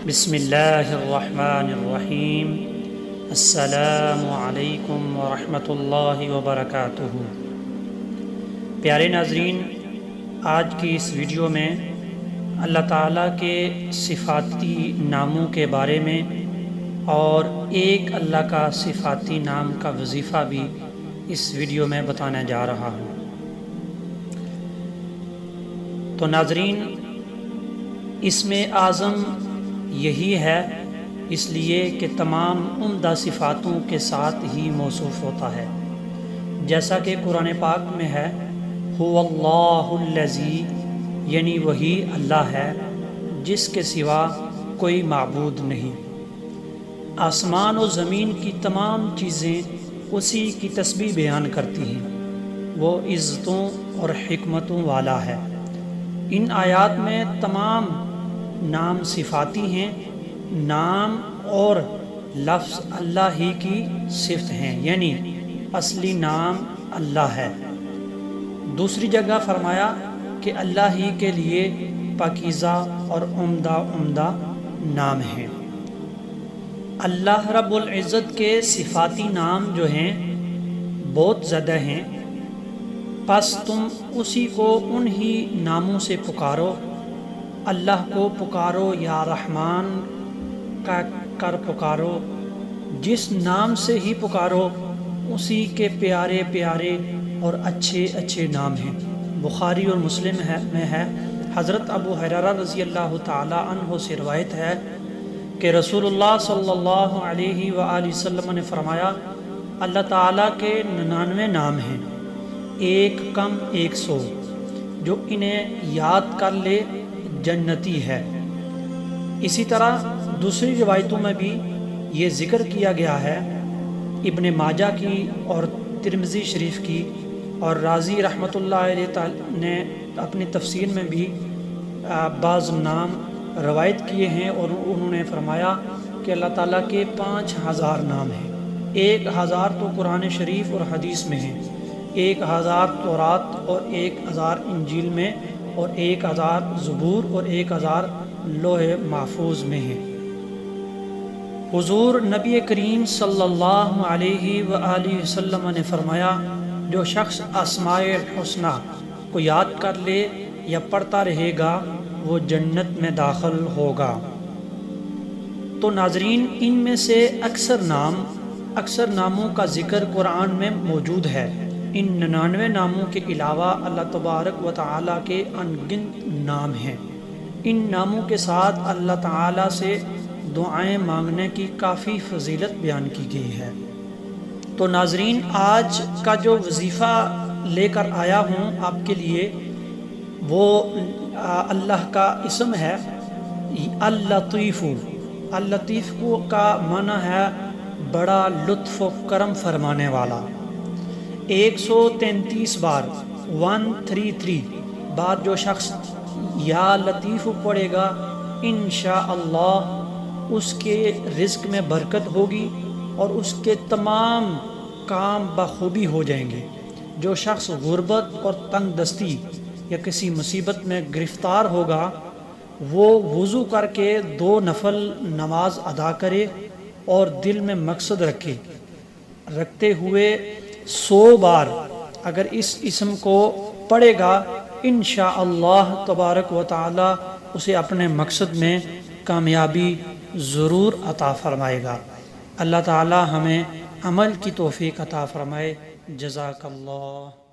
بسم اللہ الرحمن الرحیم۔ السلام علیکم ورحمۃ اللہ وبرکاتہ۔ پیارے ناظرین، آج کی اس ویڈیو میں اللہ تعالیٰ کے صفاتی ناموں کے بارے میں اور ایک اللہ کا صفاتی نام کا وظیفہ بھی اس ویڈیو میں بتانے جا رہا ہوں۔ تو ناظرین، اسم اعظم یہی ہے، اس لیے کہ تمام عمدہ صفاتوں کے ساتھ ہی موصوف ہوتا ہے، جیسا کہ قرآن پاک میں ہے هو اللہ الذی، یعنی وہی اللہ ہے جس کے سوا کوئی معبود نہیں۔ آسمان و زمین کی تمام چیزیں اسی کی تسبیح بیان کرتی ہیں، وہ عزتوں اور حکمتوں والا ہے۔ ان آیات میں تمام نام صفاتی ہیں، نام اور لفظ اللہ ہی کی صفت ہیں، یعنی اصلی نام اللہ ہے۔ دوسری جگہ فرمایا کہ اللہ ہی کے لیے پاکیزہ اور عمدہ نام ہیں۔ اللہ رب العزت کے صفاتی نام جو ہیں بہت زیادہ ہیں، پس تم اسی کو انہی ناموں سے پکارو۔ اللہ کو پکارو یا رحمان کا کر پکارو، جس نام سے ہی پکارو اسی کے پیارے پیارے اور اچھے اچھے نام ہیں۔ بخاری اور مسلم میں ہے، حضرت ابو ہریرہ رضی اللہ تعالی عنہ سے روایت ہے کہ رسول اللہ صلی اللہ علیہ وآلہ وسلم نے فرمایا، اللہ تعالیٰ کے 99 نام ہیں، ایک کم 100، جو انہیں یاد کر لے جنتی ہے۔ اسی طرح دوسری روایتوں میں بھی یہ ذکر کیا گیا ہے، ابن ماجہ کی اور ترمذی شریف کی، اور رازی رحمۃ اللہ علیہ نے اپنی تفسیر میں بھی بعض نام روایت کیے ہیں، اور انہوں نے فرمایا کہ اللہ تعالیٰ کے 5000 نام ہیں۔ 1000 تو قرآن شریف اور حدیث میں ہیں، 1000 تورات اور 1000 انجیل میں، اور 1000 زبور اور 1000 لوح محفوظ میں ہیں۔ حضور نبی کریم صلی اللہ علیہ وآلہ وسلم نے فرمایا، جو شخص اسماء الحسنی کو یاد کر لے یا پڑھتا رہے گا وہ جنت میں داخل ہوگا۔ تو ناظرین، ان میں سے اکثر ناموں کا ذکر قرآن میں موجود ہے۔ ان 99 ناموں کے علاوہ اللہ تبارک و تعالیٰ کے انگنت نام ہیں۔ ان ناموں کے ساتھ اللہ تعالیٰ سے دعائیں مانگنے کی کافی فضیلت بیان کی گئی ہے۔ تو ناظرین، آج کا جو وظیفہ لے کر آیا ہوں آپ کے لیے، وہ اللہ کا اسم ہے اللطیف۔ اللطیف کا معنی ہے بڑا لطف و کرم فرمانے والا۔ 133 بار 133 بار جو شخص یا لطیف پڑھے گا، انشاءاللہ اس کے رزق میں برکت ہوگی اور اس کے تمام کام بخوبی ہو جائیں گے۔ جو شخص غربت اور تنگ دستی یا کسی مصیبت میں گرفتار ہوگا، وہ وضو کر کے 2 نفل نماز ادا کرے اور دل میں مقصد رکھتے ہوئے 100 بار اگر اس اسم کو پڑھے گا، انشاءاللہ تبارک و تعالی اسے اپنے مقصد میں کامیابی ضرور عطا فرمائے گا۔ اللہ تعالی ہمیں عمل کی توفیق عطا فرمائے۔ جزاک اللہ۔